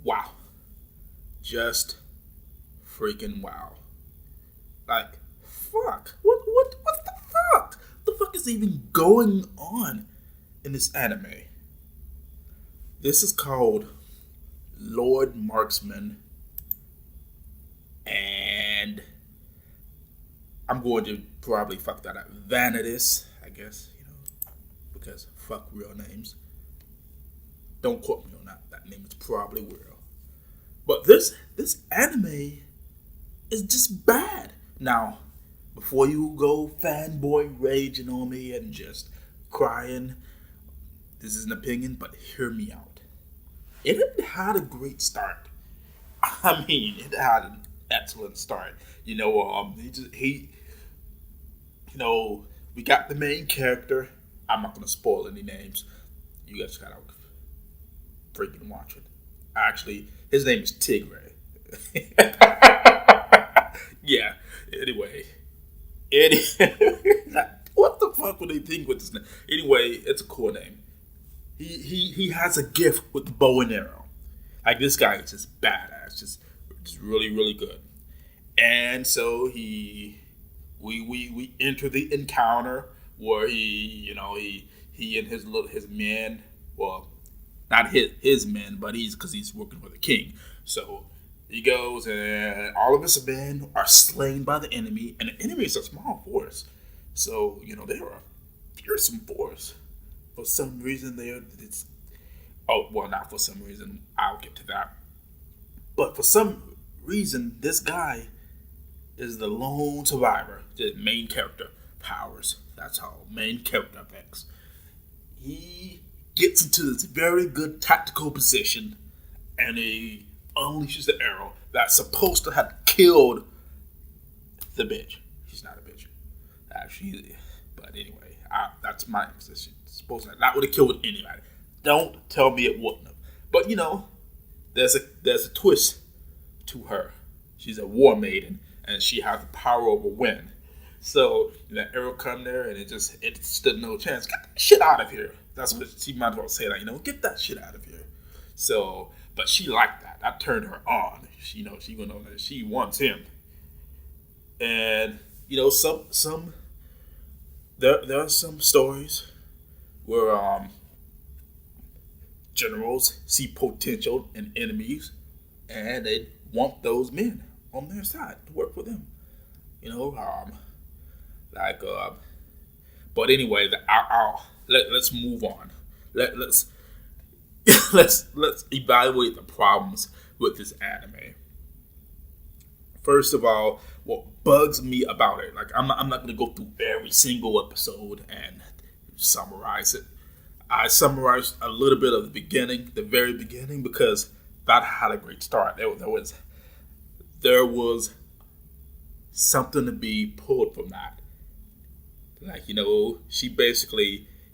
wow. Just freaking wow. Like, fuck. What the fuck? What the fuck is even going on in this anime? This is called Lord Marksman, and I'm going to probably fuck that up. Vanadis, I guess, because fuck real names. Don't quote me on that. That name is probably real. But this anime is just bad. Now, before you go fanboy raging on me and just crying, this is an opinion, but hear me out. It had a great start. I mean, it had an excellent start. We got the main character. I'm not gonna spoil any names. You guys gotta freaking watch it. Actually, his name is Tigre. Yeah. Anyway, what the fuck would they think with this name? Anyway, it's a cool name. He has a gift with the bow and arrow. Like, this guy is just badass, just really really good. And so we enter the encounter where he and his men, well, not his men, but because he's working for the king. So he goes, and all of his men are slain by the enemy, and the enemy is a small force. So they are a fearsome force. For some reason, not for some reason. I'll get to that. But for some reason, this guy is the lone survivor. The main character powers. That's how main character effects. He gets into this very good tactical position, and he unleashes the arrow that's supposed to have killed the bitch. She's not a bitch, actually. But anyway, that's my position. Supposed to that would have killed anybody. Don't tell me it wouldn't have. But there's a twist to her. She's a war maiden, and she has the power over wind. So that arrow come there, and it stood no chance. Get that shit out of here. That's what she might as well say. That get that shit out of here. So, but she liked that. That turned her on. She went on there. She wants him. And there are some stories where generals see potential in enemies, and they want those men on their side to work for them. But anyway, let's move on. Let's let's evaluate the problems with this anime. First of all, what bugs me about it, like I'm not going to go through every single episode and summarize it. I summarized a little bit of the very beginning, because that had a great start. There was something to be pulled from that. Like,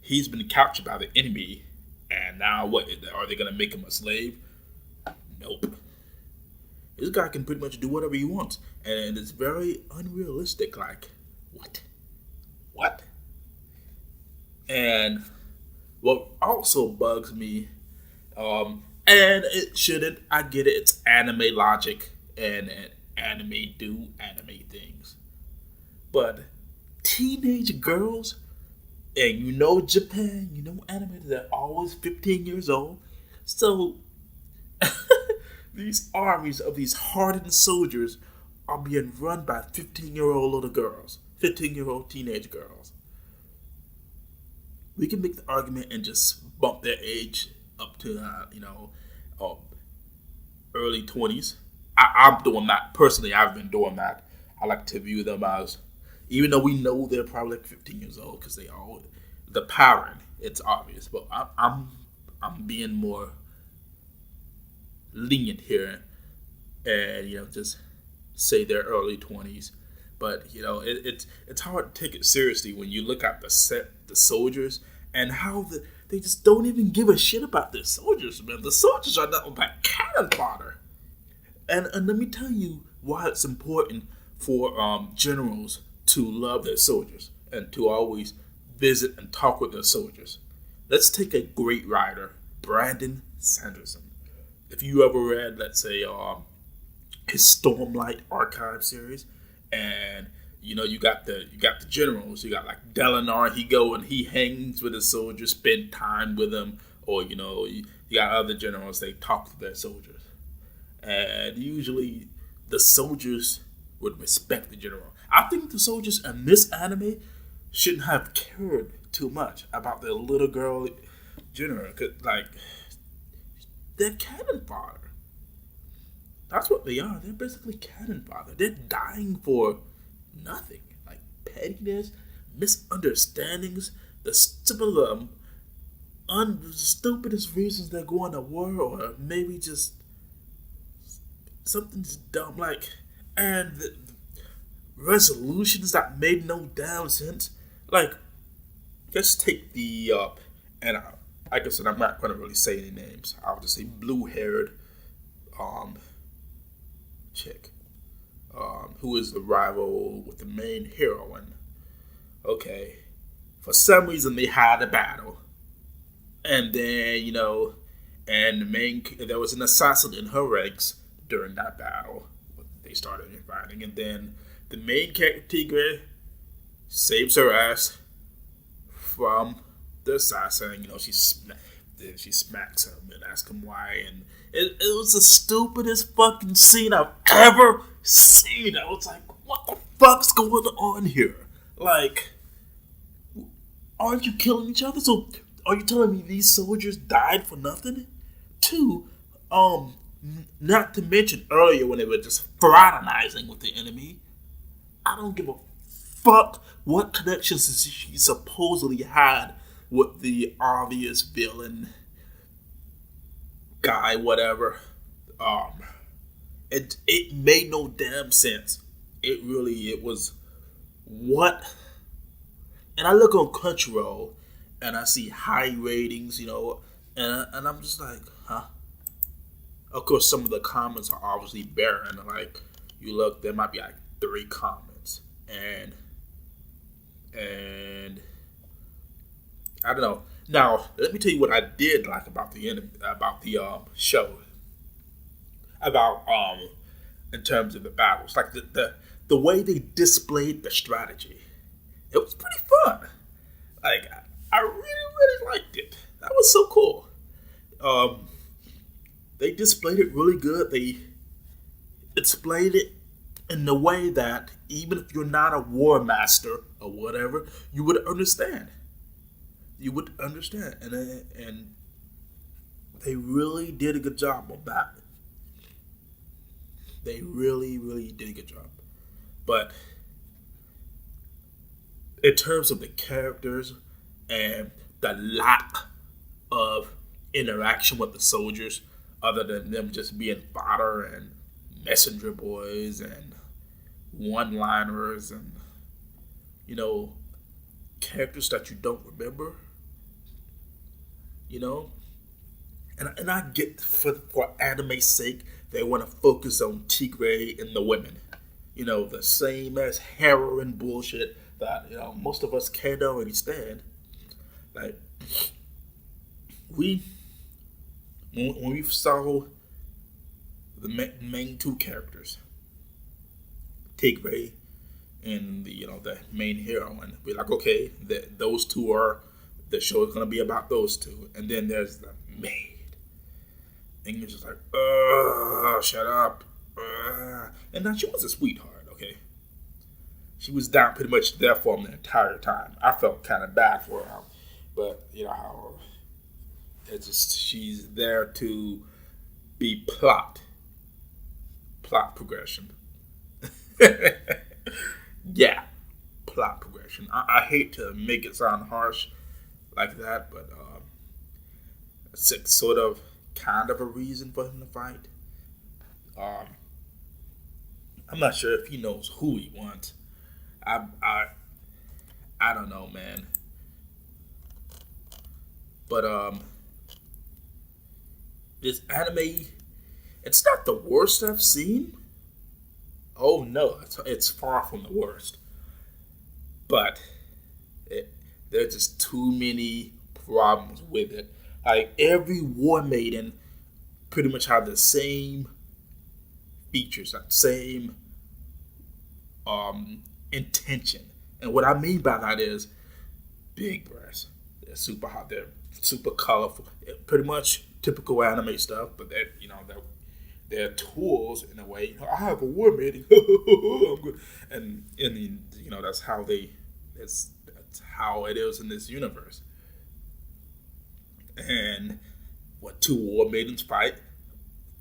he's been captured by the enemy, and now what? Are they going to make him a slave? Nope. This guy can pretty much do whatever he wants, and it's very unrealistic. Like, what? And what also bugs me, and it shouldn't, I get it, it's anime logic, and anime do anime things. But teenage girls, and Japan, anime, they're always 15 years old. So these armies of these hardened soldiers are being run by 15-year-old little girls, 15-year-old teenage girls. We can make the argument and just bump their age up to, early 20s. I'm doing that. Personally, I've been doing that. I like to view them as, even though we know they're probably like 15 years old, because the pattern, it's obvious. But I'm being more lenient here, and just say they're early 20s. But it's hard to take it seriously when you look at the soldiers, and how they just don't even give a shit about their soldiers, man. The soldiers are nothing but cannon fodder. And let me tell you why it's important for generals to love their soldiers and to always visit and talk with their soldiers. Let's take a great rider, Brandon Sanderson. if you ever read, let's say, his Stormlight archive series, and you got the generals. You got like Delanar. He go and he hangs with his soldiers, spend time with them, or you got other generals. They talk to their soldiers, and usually the soldiers would respect the general. I think the soldiers in this anime shouldn't have cared too much about their little girl general, 'cause, like, they're cannon fodder. That's what they are. They're basically cannon fodder. They're dying for nothing. Like pettiness, misunderstandings, the stupidest reasons they're going to war, or maybe just something's dumb. Like, and the resolutions that made no damn sense. Like, let's take the and like I said, I'm not going to really say any names. I'll just say blue-haired chick, who is the rival with the main heroine. Okay, for some reason they had a battle, and then and there was an assassin in her ranks during that battle. They started fighting, and then the main character Tigre saves her ass from the assassin. She smacks him and asks him why, and it was the stupidest fucking scene I've ever seen. I was like, what the fuck's going on here? Like, aren't you killing each other? So, are you telling me these soldiers died for nothing? Two, not to mention earlier when they were just fraternizing with the enemy. I don't give a fuck what connections she supposedly had with the obvious villain guy, whatever. It made no damn sense. It was what. And I look on Crunchyroll and I see high ratings, and I'm just like, huh? Of course, some of the comments are obviously barren. Like, you look, there might be like 3 comments, and I don't know. Now, let me tell you what I did like about the show. About in terms of the battles, like the way they displayed the strategy, it was pretty fun. Like, I really liked it. That was so cool. They displayed it really good. They displayed it in the way that even if you're not a war master or whatever, you would understand. You would understand, and they really did a good job of that. They really, really did a good job. But in terms of the characters and the lack of interaction with the soldiers, other than them just being fodder and messenger boys and one-liners and characters that you don't remember, and I get for anime's sake they want to focus on Tigre and the women, the same as heroin bullshit that most of us can't already stand. Like, when we saw the main 2 characters, Tigre and the main heroine, we're like, okay, those 2 are, the show is gonna be about those 2, and then there's the maid, and you're just like, shut up, and now she was a sweetheart, okay. She was down pretty much there for him the entire time. I felt kind of bad for her, but how it's just, she's there to be plot progression. Yeah, plot progression. I hate to make it sound harsh like that, but it's sort of kind of a reason for him to fight. I'm not sure if he knows who he wants. I don't know, man. But this anime, it's not the worst I've seen. Oh no, it's far from the worst. But there's just too many problems with it. Like, every war maiden pretty much have the same features, that same intention. And what I mean by that is big breasts. They're super hot. They're super colorful. Pretty much typical anime stuff, but they're tools in a way. I have a war mating. I'm good. And that's how that's how it is in this universe. And what two war maidens fight,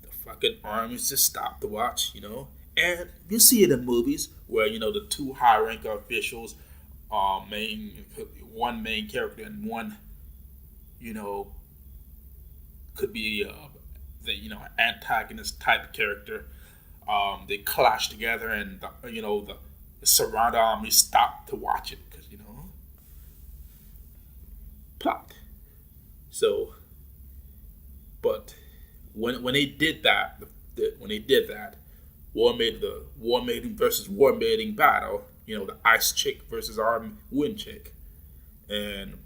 the fucking armies just stop to watch, And you see it in movies where, the two high rank officials one main character and one, could be the antagonist type character. They clash together, and the surrounding army stop to watch it because plot. So, but when they did that, war mating versus war mating battle. The ice chick versus our wind chick, and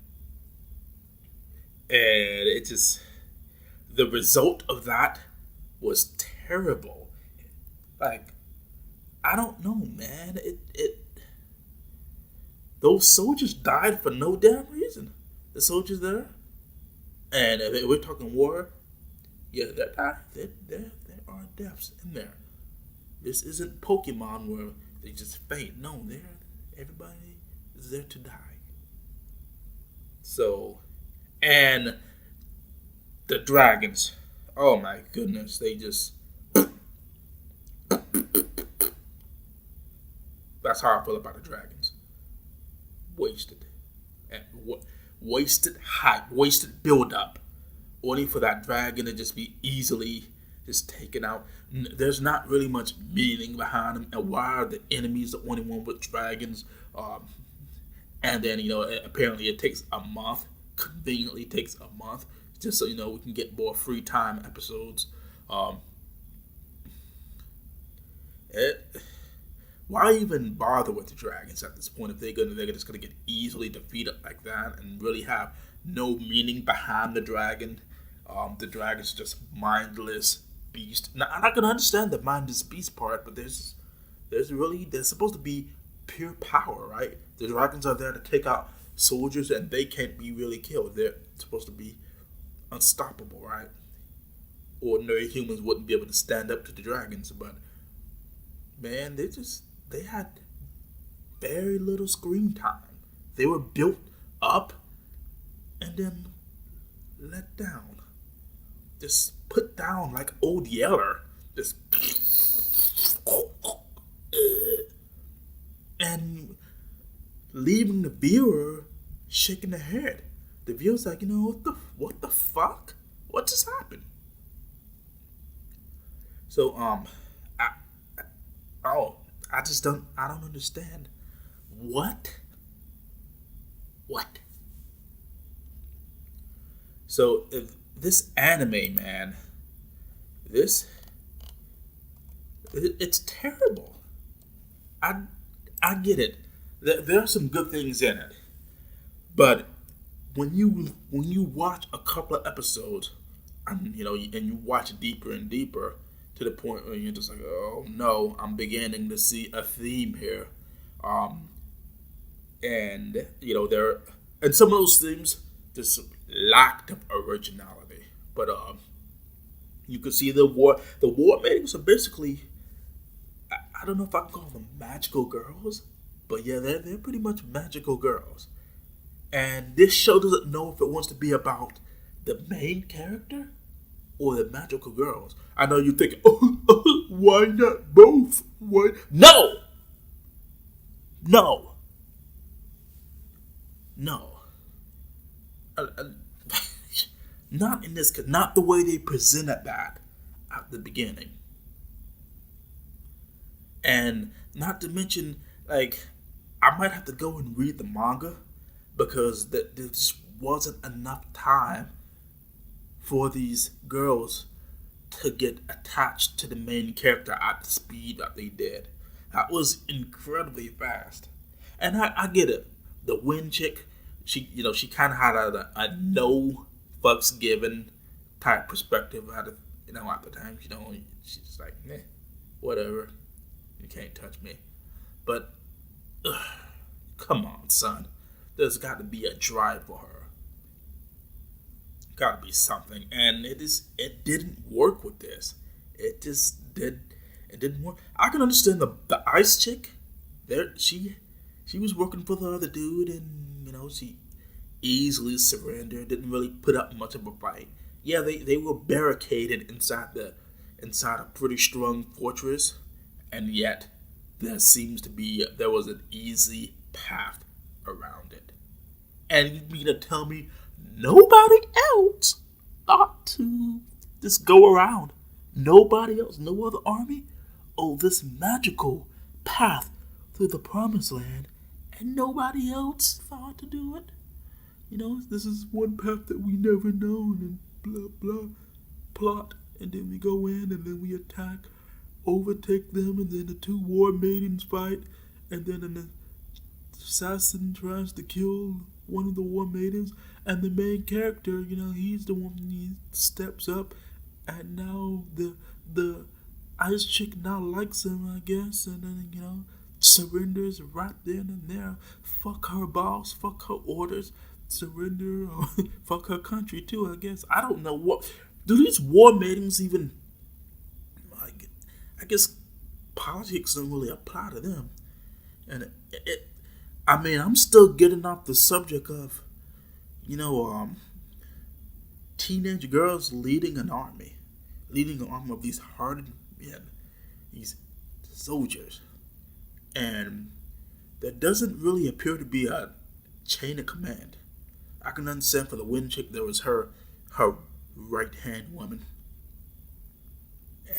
it just, the result of that was terrible. Like, I don't know, man. Those soldiers died for no damn reason. The soldiers there, and if we're talking war, yeah, there are deaths in there. This isn't Pokemon where they just faint. No, everybody is there to die. So, and the dragons, oh my goodness, they just, that's how I feel about the dragons. Wasted. And wasted hype, wasted build up, only for that dragon to just be easily just taken out. There's not really much meaning behind them, and why are the enemies the only one with dragons? And then apparently it takes a month. Conveniently takes a month, just so we can get more free time episodes. Why even bother with the dragons at this point if they're just gonna get easily defeated like that and really have no meaning behind the dragon? The dragon's just mindless beast. Now, I'm not gonna understand the mindless beast part, but there's supposed to be pure power, right? The dragons are there to take out soldiers, and they can't be really killed. They're supposed to be unstoppable, right? Ordinary humans wouldn't be able to stand up to the dragons, but man, they had very little screen time. They were built up and then let down. Just put down like Old Yeller. Just and leaving the viewer shaking their head. The viewer's like, what the fuck? What just happened? So I don't understand. What? So if this anime, man, it's terrible. I get it. There are some good things in it, but when you watch a couple of episodes, and you watch deeper and deeper to the point where you're just like, oh no, I'm beginning to see a theme here, and some of those themes just lacked of originality, but you could see the war maidens are basically, I don't know if I can call them magical girls, but yeah, they're pretty much magical girls. And this show doesn't know if it wants to be about the main character or the magical girls. I know you're thinking, why not both? Why? No! Not in this, not the way they presented that at the beginning. And not to mention, like, I might have to go and read the manga because there just wasn't enough time for these girls to get attached to the main character at the speed that they did. That was incredibly fast. And I get it. The wind chick, she kind of had a no fucks given type perspective at the time, she's like, meh, whatever. You can't touch me. But, come on, son. There's got to be a drive for her. Got to be something. And it didn't work with this. It didn't work. I can understand the ice chick. She was working for the other dude, and she easily surrendered. Didn't really put up much of a fight. Yeah, they were barricaded inside a pretty strong fortress, and yet there was an easy path around it. And you mean to tell me nobody else thought to just go around? Nobody else, no other army? Oh, this magical path through the promised land, and nobody else thought to do it? This is one path that we never known, and blah, blah, plot, and then we go in, and then we attack, overtake them, and then the two war maidens fight, and then an assassin tries to kill one of the war maidens, and the main character, he's the one, he steps up, and now the ice chick now likes him, I guess, and then, surrenders right then and there. Fuck her boss, fuck her orders, surrender, or fuck her country too, I guess. I don't know what. Do these war maidens even, I guess politics don't really apply to them. And I'm still getting off the subject of, teenage girls leading an army of these hardened men, these soldiers. And there doesn't really appear to be a chain of command. I can understand for the wind chick, there was her right-hand woman.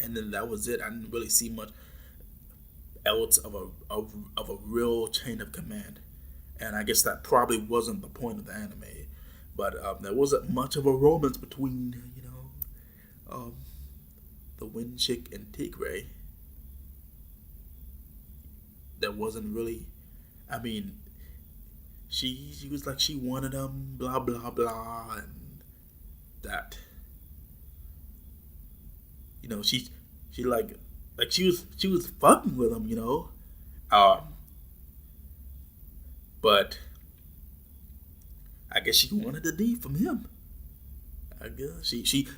And then that was it. I didn't really see much else of a real chain of command. And I guess that probably wasn't the point of the anime. But there wasn't much of a romance between, the wind chick and Tigre. There wasn't really, she was like she wanted him, blah, blah, blah, and that. She like she was fucking with him, but I guess she wanted the D from him. I guess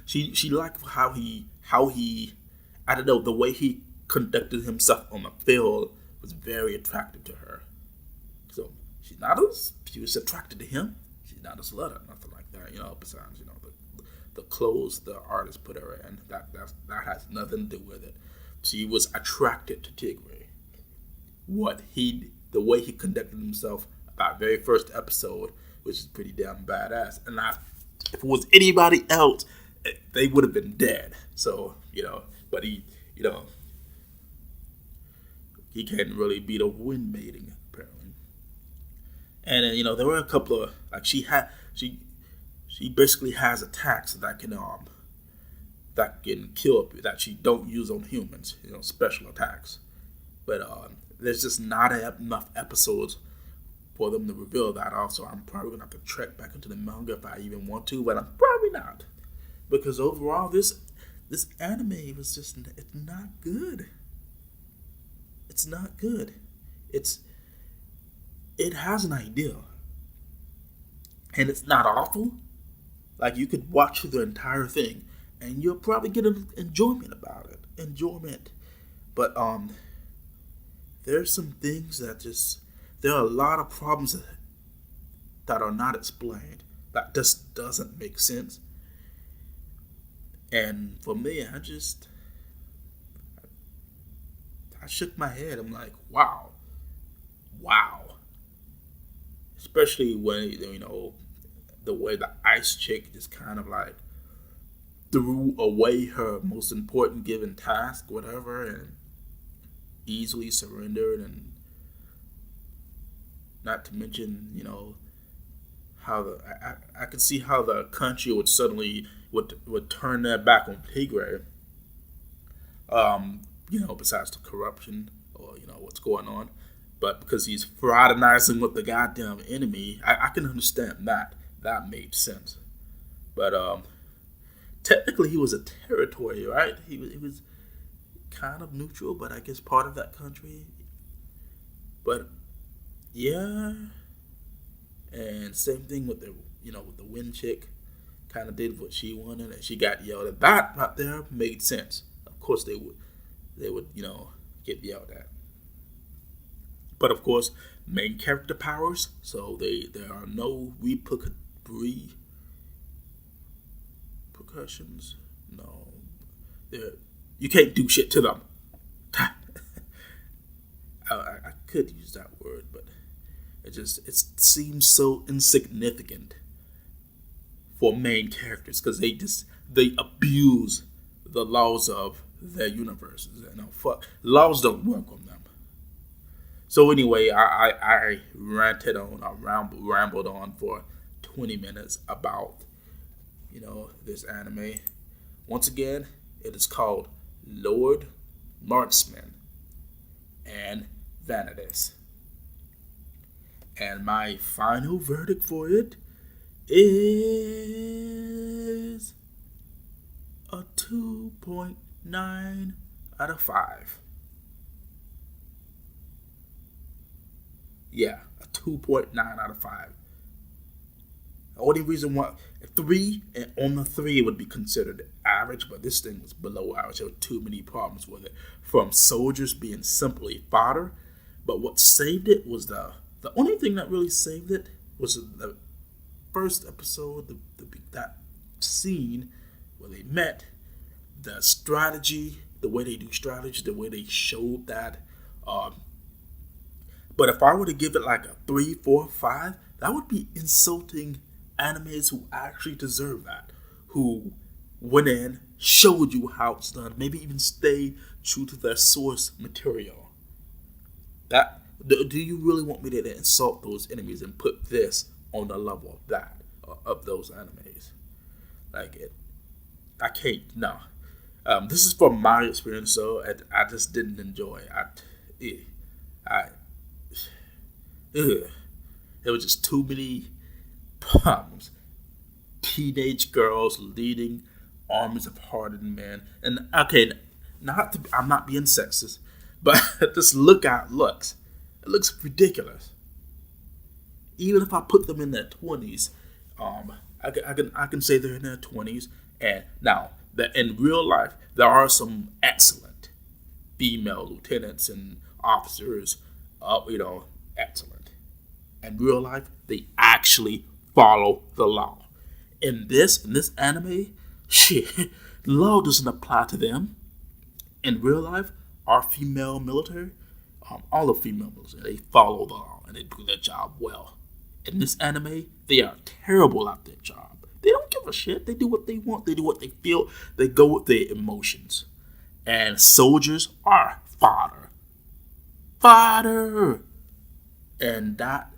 she liked how he I don't know, the way he conducted himself on the field was very attractive to her. So she was attracted to him. She's not a slut or nothing like that, besides, the clothes the artist put her in, that has nothing to do with it. She was attracted to Tigre. The way he conducted himself about very first episode, which is pretty damn badass. And if it was anybody else, they would have been dead. So, but he can't really beat a wind mating, apparently. And then, there were a couple of, like, she basically has attacks that can kill, that she don't use on humans, special attacks. But there's just not enough episodes for them to reveal that. Also, I'm probably gonna have to trek back into the manga if I even want to, but I'm probably not, because overall this anime was just, it's not good. It's not good. It has an idea, and it's not awful. Like, you could watch the entire thing, and you'll probably get an enjoyment about it. But there's some things that there are a lot of problems that are not explained. That just doesn't make sense. And for me, I shook my head. I'm like, wow. Especially when, the way the ice chick just kind of like threw away her most important given task, whatever, and easily surrendered. And not to mention, how I could see how the country would suddenly would turn their back on Tigre. Besides the corruption or what's going on, but because he's fraternizing with the goddamn enemy, I can understand that. That made sense. But technically he was a territory, right? He was kind of neutral, but I guess part of that country. But yeah, and same thing with the with the wind chick, kind of did what she wanted, and she got yelled at. That right there made sense. Of course they would get yelled at. But of course, main character powers, so there are no repercussions. No, there you can't do shit to them. I could use that word, but it seems so insignificant for main characters because they abuse the laws of their universes. Fuck, laws don't work on them. So anyway, I ranted on, I rambled on for 20 minutes about this anime. Once again, it is called Lord Marksman and Vanadis. And my final verdict for it is a 2.9 out of 5. Yeah, a 2.9 out of 5. The only reason why 3 and on the 3 would be considered average, but this thing was below average. There were too many problems with it, from soldiers being simply fodder. But what saved it was the only thing that really saved it was the first episode, that scene where they met, the strategy, the way they do strategy, the way they showed that. But if I were to give it like a 3, 4, 5, that would be insulting animes who actually deserve that, who went in, showed you how it's done, maybe even stayed true to their source material. That do you really want me to insult those enemies and put this on the level of that, of those animes? Like it, I can't. No, this is from my experience, so I just didn't enjoy it. There was just too many problems. Teenage girls leading armies of hardened men, and okay, I'm not being sexist, but this lookout looks. It looks ridiculous. Even if I put them in their 20s, I can say they're in their 20s. And now, that in real life, there are some excellent female lieutenants and officers, excellent. In real life, they actually follow the law. In this anime, shit, law doesn't apply to them. In real life, our female military, all the female military, they follow the law and they do their job well. In this anime, they are terrible at their job. They don't give a shit. They do what they want. They do what they feel. They go with their emotions. And soldiers are fodder. Fodder! And that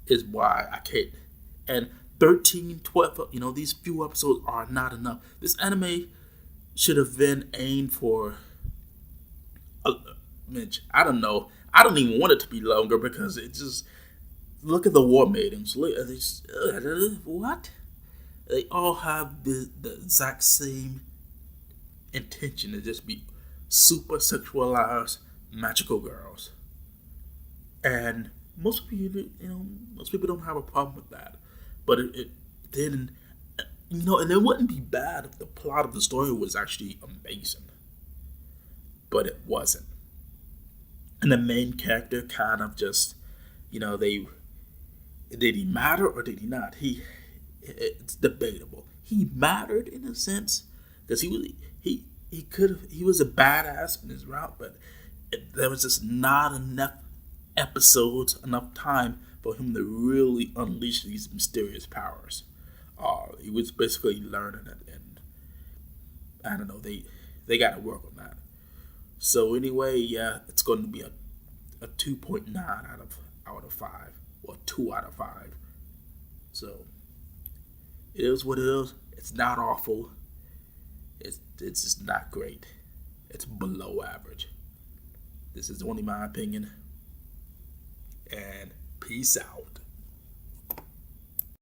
is why I can't. And 13, 12, these few episodes are not enough. This anime should have been aimed for, I don't know. I don't even want it to be longer because it just, look at the war maidens. Look at this. What? They all have the exact same intention to just be super sexualized magical girls. And most people don't have a problem with that. But it didn't, and it wouldn't be bad if the plot of the story was actually amazing. But it wasn't. And the main character kind of just, did he matter or did he not? It's debatable. He mattered in a sense because he was a badass in his route, but there was just not enough episodes, enough time for him to really unleash these mysterious powers. He was basically learning it, and I don't know. They got to work on that. So anyway, yeah, it's going to be a 2.9 out of 5 or 2 out of 5. So it is what it is. It's not awful. It's just not great. It's below average. This is only my opinion. And peace out.